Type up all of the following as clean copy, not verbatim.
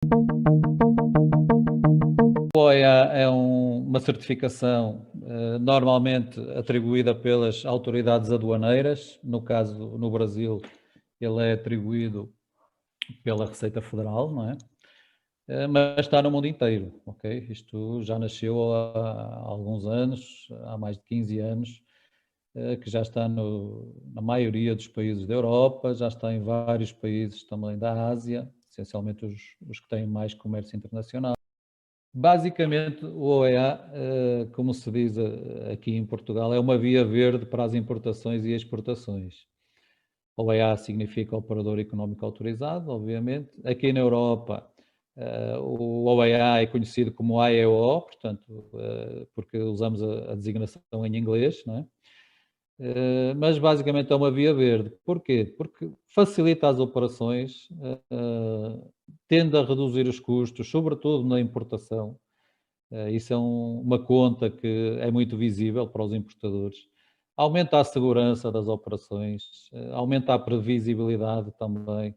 O OEA é uma certificação normalmente atribuída pelas autoridades aduaneiras. No caso, no Brasil, ele é atribuído pela Receita Federal, não é? Mas está no mundo inteiro, ok? Isto já nasceu há alguns anos, há mais de 15 anos, que já está na maioria dos países da Europa, já está em vários países também da Ásia, essencialmente os que têm mais comércio internacional. Basicamente, o OEA, como se diz aqui em Portugal, é uma via verde para as importações e exportações. OEA significa Operador Económico Autorizado, obviamente. Aqui na Europa, o OEA é conhecido como AEO, portanto, porque usamos a designação em inglês, não é? Mas basicamente é uma via verde. Porquê? Porque facilita as operações, tende a reduzir os custos, sobretudo na importação. Isso é uma conta que é muito visível para os importadores. Aumenta a segurança das operações, aumenta a previsibilidade também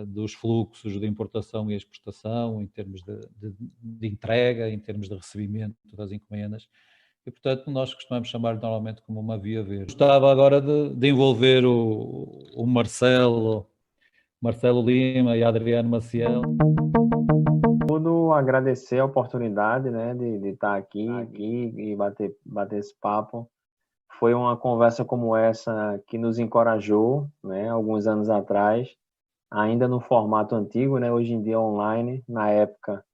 dos fluxos de importação e exportação, em termos de entrega, em termos de recebimento das encomendas. E, portanto, nós costumamos chamar normalmente como uma via verde. Gostava agora de envolver o Marcelo Lima e Adriano Maciel. Tudo agradecer a oportunidade, né, de estar aqui e bater esse papo. Foi uma conversa como essa que nos encorajou, né, alguns anos atrás, ainda no formato antigo, né, hoje em dia online. Na época,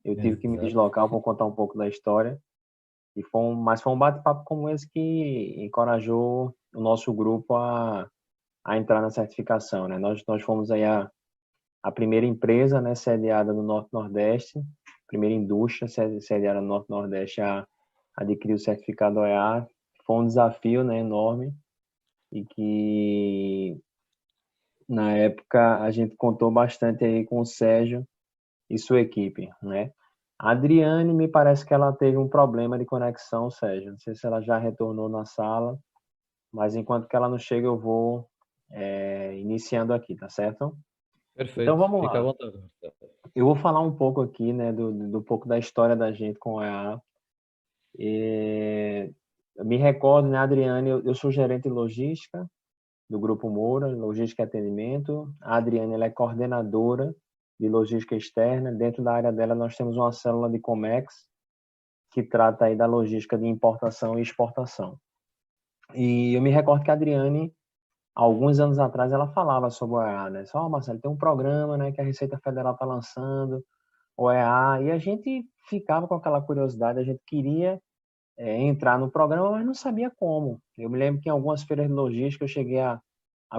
eu tive que me Exato. deslocar para contar um pouco da história. Mas foi um bate-papo como esse que encorajou o nosso grupo a entrar na certificação, né? Nós fomos aí a primeira empresa, né, sediada no Norte-Nordeste, primeira indústria sediada no Norte-Nordeste a adquirir o certificado OEA. Foi um desafio, né, enorme, e que na época a gente contou bastante aí com o Sérgio e sua equipe, né? A Adriane, me parece que ela teve um problema de conexão, Sérgio. Não sei se ela já retornou na sala, mas enquanto que ela não chega, eu vou iniciando aqui, tá certo? Então Perfeito, vamos fica à lá. vontade. Eu vou falar um pouco aqui, né, do pouco da história da gente com a EA. Eu me recordo, né, Adriane, eu sou gerente de logística do Grupo Moura, logística e atendimento. A Adriane, ela é coordenadora de logística externa. Dentro da área dela, nós temos uma célula de Comex, que trata aí da logística de importação e exportação. E eu me recordo que a Adriane, alguns anos atrás, ela falava sobre o EA, né? Só, Marcelo, tem um programa, né, que a Receita Federal está lançando, o EA, e a gente ficava com aquela curiosidade, a gente queria entrar no programa, mas não sabia como. Eu me lembro que em algumas feiras de logística eu cheguei a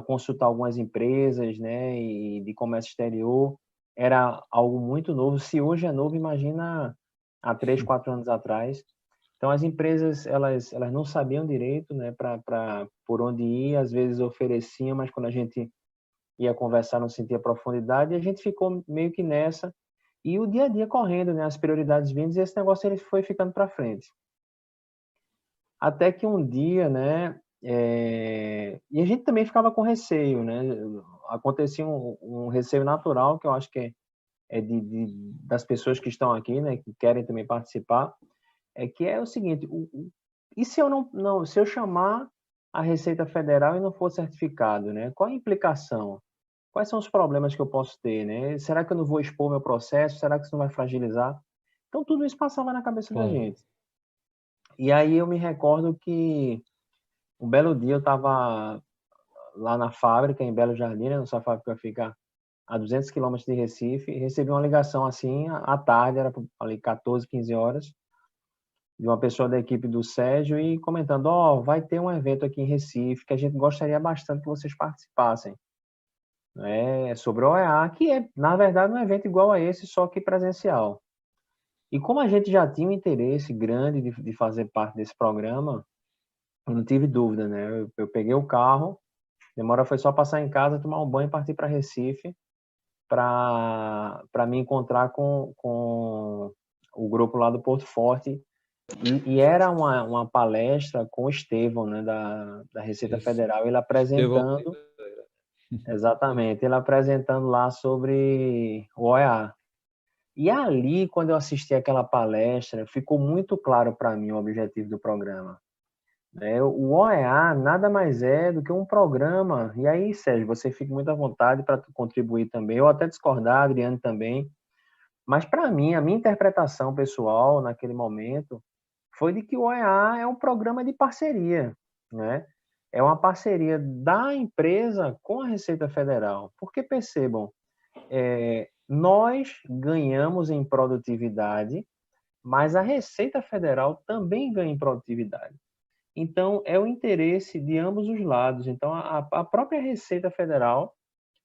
consultar algumas empresas, né, e de comércio exterior. Era algo muito novo. Se hoje é novo, imagina há 3, 4 anos atrás. Então as empresas elas não sabiam direito, né, para por onde ir, às vezes ofereciam, mas quando a gente ia conversar não sentia profundidade, e a gente ficou meio que nessa. E o dia a dia correndo, né, as prioridades vindo, e esse negócio ele foi ficando para frente. Até que um dia, né, e a gente também ficava com receio, né? Acontecia um receio natural, que eu acho que das pessoas que estão aqui, né, que querem também participar, que é o seguinte: e se eu se eu chamar a Receita Federal e não for certificado, né? Qual a implicação? Quais são os problemas que eu posso ter, né? Será que eu não vou expor meu processo? Será que isso não vai fragilizar? Então tudo isso passava na cabeça da Claro. gente. E aí eu me recordo que um belo dia eu estava lá na fábrica, em Belo Jardim, né? Nossa fábrica fica a 200 quilômetros de Recife, e recebi uma ligação assim, à tarde, era ali 14, 15 horas, de uma pessoa da equipe do Sérgio e comentando, vai ter um evento aqui em Recife que a gente gostaria bastante que vocês participassem. É sobre o OEA, que é, na verdade, um evento igual a esse, só que presencial. E como a gente já tinha um interesse grande de fazer parte desse programa, eu não tive dúvida, né? Eu peguei o carro, demora foi só passar em casa, tomar um banho e partir para Recife para me encontrar com o grupo lá do Porto Forte. E era uma palestra com o Estevão, né, da Receita Isso. Federal, ele Estevão apresentando, Oliveira. exatamente, ele apresentando lá sobre o OEA. E ali, quando eu assisti aquela palestra, ficou muito claro para mim o objetivo do programa. O OEA nada mais é do que um programa. E aí, Sérgio, você fica muito à vontade para contribuir também, ou até discordar, Adriano também. Mas para mim, a minha interpretação pessoal naquele momento foi de que o OEA é um programa de parceria, né? É uma parceria da empresa com a Receita Federal. Porque percebam, nós ganhamos em produtividade, mas a Receita Federal também ganha em produtividade. Então, é o interesse de ambos os lados. Então, a própria Receita Federal,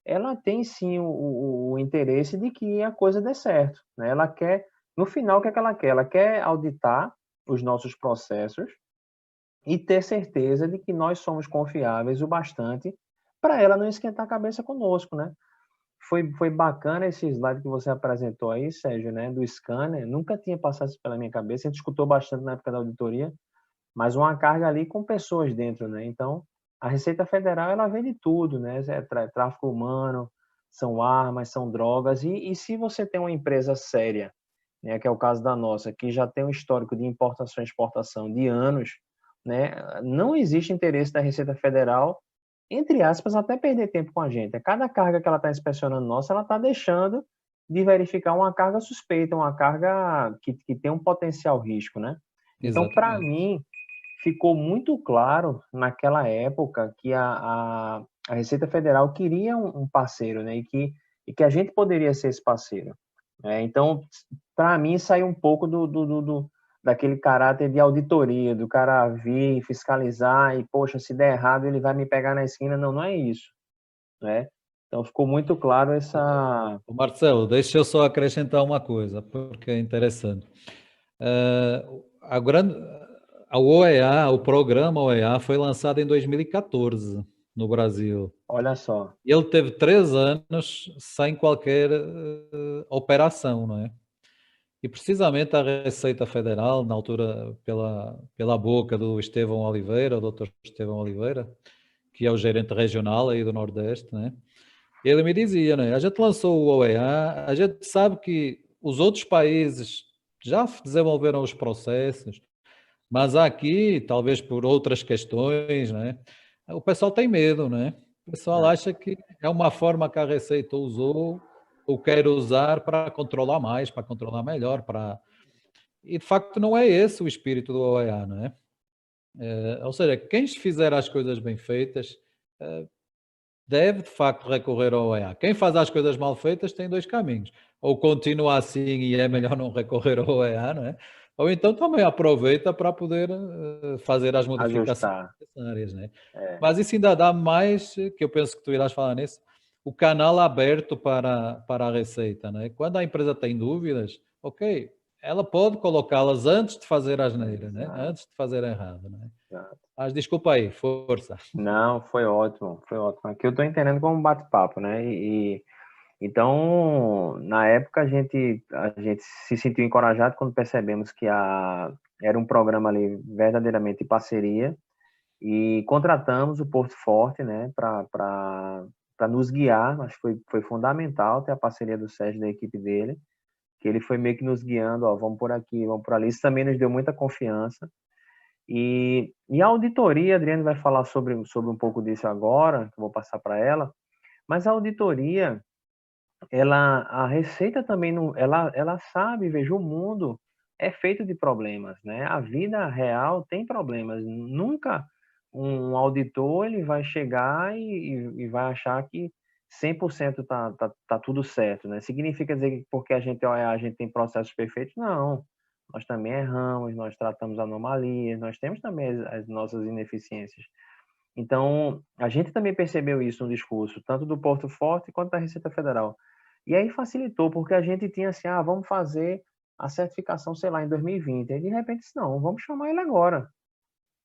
ela tem sim o interesse de que a coisa dê certo, né? Ela quer, no final, o que é que ela quer? Ela quer auditar os nossos processos e ter certeza de que nós somos confiáveis o bastante para ela não esquentar a cabeça conosco, né? Foi bacana esse slide que você apresentou aí, Sérgio, né? Do scanner. Nunca tinha passado isso pela minha cabeça. A gente escutou bastante na época da auditoria, mas uma carga ali com pessoas dentro, né? Então, a Receita Federal, ela vê de tudo, né? Tráfico humano, são armas, são drogas, e se você tem uma empresa séria, né, que é o caso da nossa, que já tem um histórico de importação e exportação de anos, né? Não existe interesse da Receita Federal, entre aspas, até perder tempo com a gente. A cada carga que ela está inspecionando nossa, ela está deixando de verificar uma carga suspeita, uma carga que tem um potencial risco, né? Então, para Exatamente. mim, ficou muito claro naquela época que a Receita Federal queria um parceiro, né? E que a gente poderia ser esse parceiro. Então, para mim, saiu um pouco daquele caráter de auditoria, do cara vir, fiscalizar e, poxa, se der errado, ele vai me pegar na esquina. Não, não é isso, né? Então, ficou muito claro essa... Marcelo, deixa eu só acrescentar uma coisa, porque é interessante. A grande, a OEA, o programa OEA, foi lançado em 2014 no Brasil. Olha só. E ele teve 3 anos sem qualquer operação, não é? E precisamente a Receita Federal, na altura, pela boca do Estevão Oliveira, o Dr. Estevão Oliveira, que é o gerente regional aí do Nordeste, né? Ele me dizia, né? A gente lançou o OEA, a gente sabe que os outros países já desenvolveram os processos, mas aqui, talvez por outras questões, né? O pessoal tem medo, né? O pessoal acha que é uma forma que a Receita usou ou quer usar para controlar mais, para controlar melhor, para... E de facto não é esse o espírito do OEA, não é? Ou seja, quem fizer as coisas bem feitas deve de facto recorrer ao OEA. Quem faz as coisas mal feitas tem 2 caminhos. Ou continua assim e é melhor não recorrer ao OEA, não é? Ou então também aproveita para poder fazer as modificações Ajustar. necessárias, né? É, Mas isso ainda dá mais, que eu penso que tu irás falar nisso, o canal aberto para a Receita, né? Quando a empresa tem dúvidas, ok, ela pode colocá-las antes de fazer a asneira, né? Antes de fazer errado, né? exato. Mas desculpa aí, força. Não, foi ótimo, foi ótimo. Aqui eu estou entendendo como um bate-papo, né? Então, na época a gente se sentiu encorajado quando percebemos que era um programa ali verdadeiramente em parceria e contratamos o Porto Forte, né, para nos guiar. Acho que foi fundamental ter a parceria do Sérgio e da equipe dele, que ele foi meio que nos guiando, ó, vamos por aqui, vamos por ali. Isso também nos deu muita confiança. E a auditoria, a Adriane vai falar sobre um pouco disso agora, que eu vou passar para ela, mas a auditoria, a Receita também não, ela sabe, veja, o mundo é feito de problemas, né? A vida real tem problemas. Nunca um auditor ele vai chegar e vai achar que 100% tá tudo certo, né? Significa dizer que porque a gente olha, a gente tem processos perfeitos? Não. Nós também erramos, nós tratamos anomalias, nós temos também as nossas ineficiências. Então, a gente também percebeu isso no discurso, tanto do Porto Forte quanto da Receita Federal. E aí facilitou, porque a gente tinha assim, vamos fazer a certificação, sei lá, em 2020. Aí, de repente, disse, não, vamos chamar ele agora.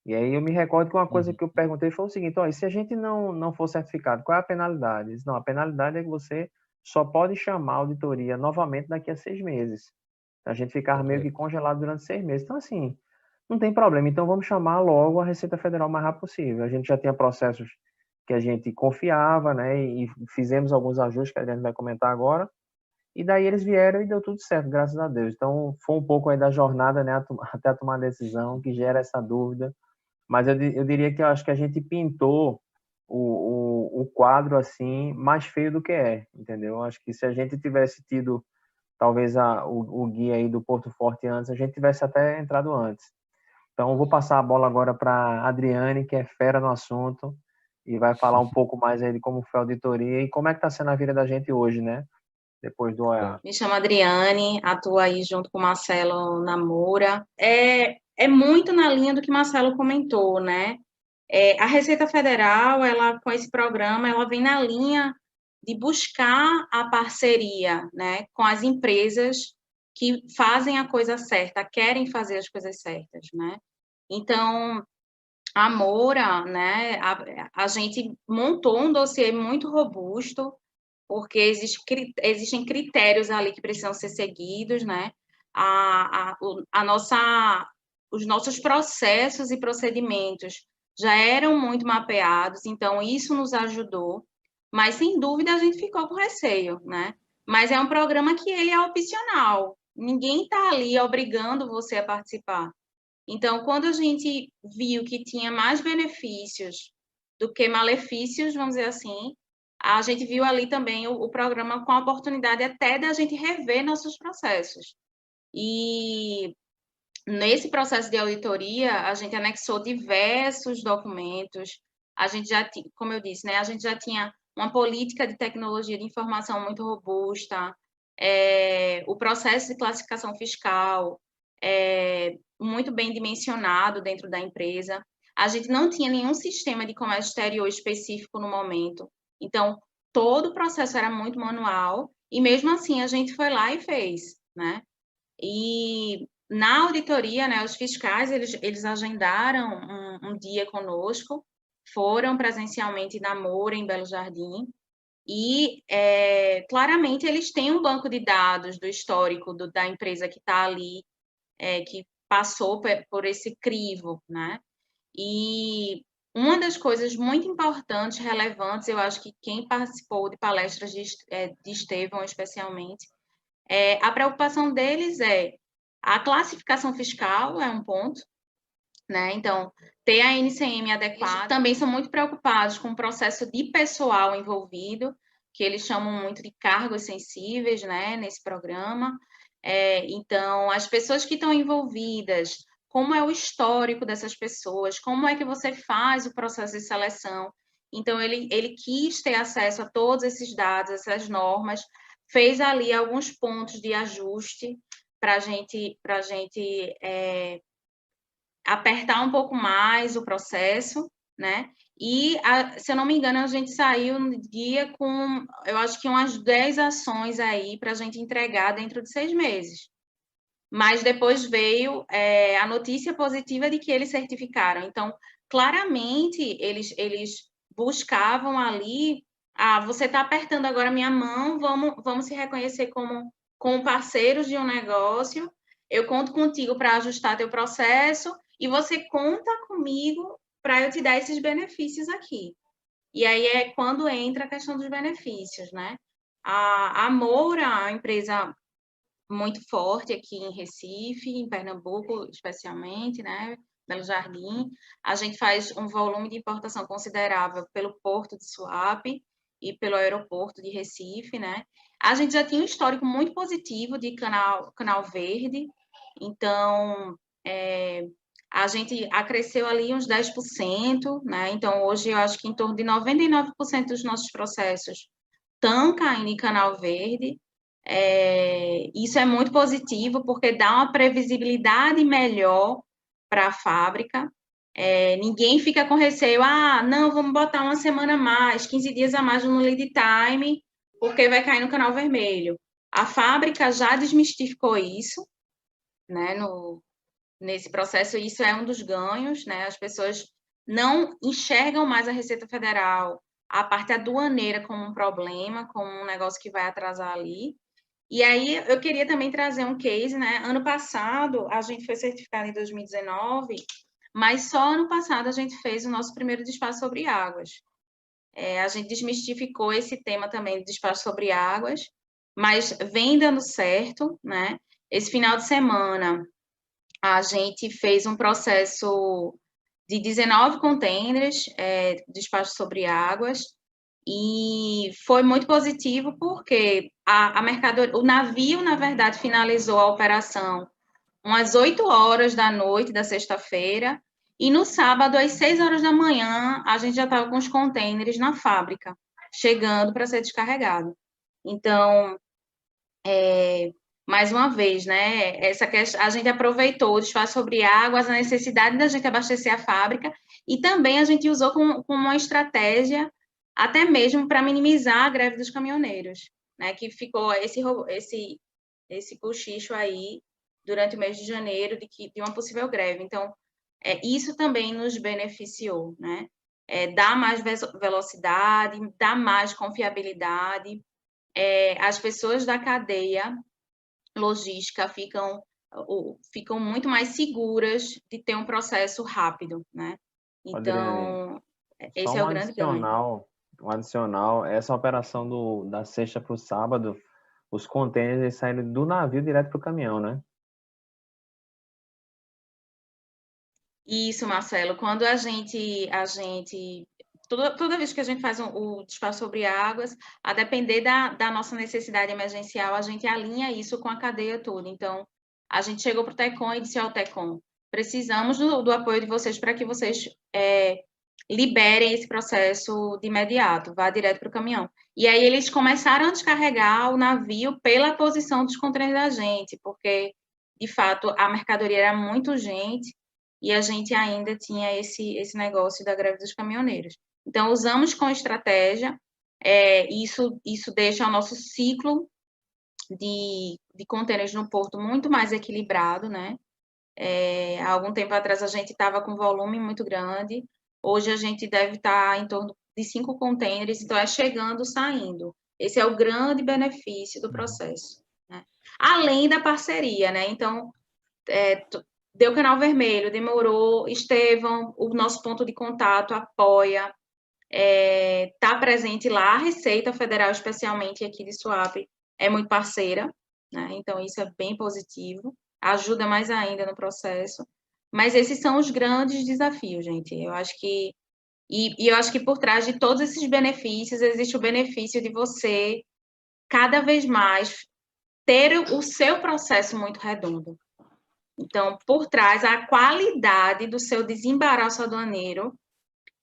E aí eu me recordo que uma coisa Uhum. que eu perguntei foi o seguinte, ó, e se a gente não for certificado, qual é a penalidade? Ele disse, não, a penalidade é que você só pode chamar a auditoria novamente daqui a 6 meses. A gente ficava meio que Correto. congelado durante 6 meses. Então, assim, não tem problema. Então, vamos chamar logo a Receita Federal o mais rápido possível. A gente já tinha processos que a gente confiava, né? E fizemos alguns ajustes que a gente vai comentar agora. E daí eles vieram e deu tudo certo, graças a Deus. Então, foi um pouco aí da jornada, né, até tomar a decisão, que gera essa dúvida. Mas eu diria que eu acho que a gente pintou o quadro assim mais feio do que é, entendeu? Eu acho que se a gente tivesse tido talvez o guia aí do Porto Forte antes, a gente tivesse até entrado antes. Então, eu vou passar a bola agora para a Adriane, que é fera no assunto, e vai falar um pouco mais aí de como foi a auditoria e como é que está sendo a vida da gente hoje, né? Depois do OEA. Me chamo Adriane, atuo aí junto com o Marcelo Namoura. É muito na linha do que Marcelo comentou, né? A Receita Federal, ela com esse programa, ela vem na linha de buscar a parceria, né, com as empresas que fazem a coisa certa, querem fazer as coisas certas, né? Então, a Moura, né, a gente montou um dossiê muito robusto, porque existem critérios ali que precisam ser seguidos, né? Os nossos processos e procedimentos já eram muito mapeados, então isso nos ajudou, mas sem dúvida a gente ficou com receio, né? Mas é um programa que ele é opcional, ninguém está ali obrigando você a participar. Então, quando a gente viu que tinha mais benefícios do que malefícios, vamos dizer assim, a gente viu ali também o programa com a oportunidade até da gente rever nossos processos. E nesse processo de auditoria, a gente anexou diversos documentos. A gente já tinha, como eu disse, né, a gente já tinha uma política de tecnologia de informação muito robusta, o processo de classificação fiscal muito bem dimensionado dentro da empresa. A gente não tinha nenhum sistema de comércio exterior específico no momento. Então, todo o processo era muito manual e, mesmo assim, a gente foi lá e fez, né? E na auditoria, né, os fiscais, eles agendaram um dia conosco, foram presencialmente na Moura, em Belo Jardim, e claramente eles têm um banco de dados do histórico da empresa que está ali, que passou por esse crivo, né? E uma das coisas muito importantes, relevantes, eu acho que quem participou de palestras de Estevão, especialmente, a preocupação deles a classificação fiscal é um ponto, né? Então, ter a NCM adequada. Eles também são muito preocupados com o processo de pessoal envolvido, que eles chamam muito de cargos sensíveis, né, nesse programa. Então, as pessoas que estão envolvidas, como é o histórico dessas pessoas, como é que você faz o processo de seleção. Então, ele quis ter acesso a todos esses dados, essas normas, fez ali alguns pontos de ajuste para a gente apertar um pouco mais o processo, né? E, se eu não me engano, a gente saiu no dia com, eu acho que umas 10 ações aí para a gente entregar dentro de 6 meses. Mas depois veio a notícia positiva de que eles certificaram. Então, claramente, eles buscavam ali, você está apertando agora minha mão, vamos se reconhecer como parceiros de um negócio, eu conto contigo para ajustar teu processo, e você conta comigo para eu te dar esses benefícios aqui. E aí é quando entra a questão dos benefícios, né? A Moura, a empresa muito forte aqui em Recife, em Pernambuco, especialmente, né? Belo Jardim. A gente faz um volume de importação considerável pelo Porto de Suape e pelo aeroporto de Recife, né? A gente já tinha um histórico muito positivo de canal verde, então a gente acresceu ali uns 10%, né? Então, hoje eu acho que em torno de 99% dos nossos processos estão caindo em canal verde. Isso é muito positivo, porque dá uma previsibilidade melhor para a fábrica. Ninguém fica com receio, não, vamos botar uma semana a mais, 15 dias a mais no lead time, porque vai cair no canal vermelho. A fábrica já desmistificou isso, né, nesse processo, isso é um dos ganhos, né? As pessoas não enxergam mais a Receita Federal, a parte aduaneira, como um problema, como um negócio que vai atrasar ali. E aí eu queria também trazer um case, né? Ano passado, a gente foi certificado em 2019, mas só ano passado a gente fez o nosso primeiro despacho sobre águas. A gente desmistificou esse tema também de despacho sobre águas, mas vem dando certo, né? Esse final de semana, a gente fez um processo de 19 containers, despacho sobre águas, e foi muito positivo porque o navio, na verdade, finalizou a operação umas 8 horas da noite da sexta-feira, e no sábado, às 6 horas da manhã, a gente já estava com os containers na fábrica, chegando para ser descarregado. Então, mais uma vez, né, essa questão, a gente aproveitou o despacho sobre águas, a necessidade da gente abastecer a fábrica, e também a gente usou como uma estratégia, até mesmo para minimizar a greve dos caminhoneiros, né, que ficou esse cochicho aí durante o mês de janeiro de uma possível greve. Então, isso também nos beneficiou, né? Dá mais velocidade, dá mais confiabilidade. As pessoas da cadeia logística ficam muito mais seguras de ter um processo rápido, né? Adriane, Então, só esse é o grande ganho. um adicional, essa operação da sexta para o sábado, os contêineres saíram do navio direto para o caminhão, né? Isso, Marcelo, quando toda vez que a gente faz o despacho sobre águas, a depender da nossa necessidade emergencial, a gente alinha isso com a cadeia toda. Então, a gente chegou para o TECOM e disse ao TECOM, precisamos do apoio de vocês para que vocês liberem esse processo de imediato, vá direto para o caminhão. E aí eles começaram a descarregar o navio pela posição dos contêineres da gente, porque, de fato, a mercadoria era muito urgente, e a gente ainda tinha esse negócio da greve dos caminhoneiros. Então, usamos com estratégia, isso deixa o nosso ciclo de contêineres no porto muito mais equilibrado, né? Há algum tempo atrás a gente estava com volume muito grande, hoje a gente deve estar em torno de 5 contêineres, então é chegando, saindo. Esse é o grande benefício do processo, né? Além da parceria, né? Então, deu canal vermelho, demorou, Estevão, o nosso ponto de contato, apoia, está presente lá, a Receita Federal, especialmente aqui de Suape, é muito parceira, né? Então isso é bem positivo, ajuda mais ainda no processo, mas esses são os grandes desafios, gente. Eu acho que eu acho que por trás de todos esses benefícios existe o benefício de você cada vez mais ter o seu processo muito redondo. Então, por trás, a qualidade do seu desembaraço aduaneiro,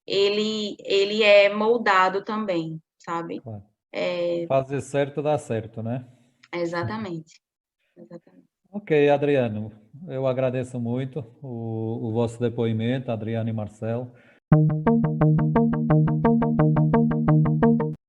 ele é moldado também, sabe? Claro. Fazer certo dá certo, né? Exatamente. Ok, Adriano, eu agradeço muito o vosso depoimento, Adriano e Marcelo.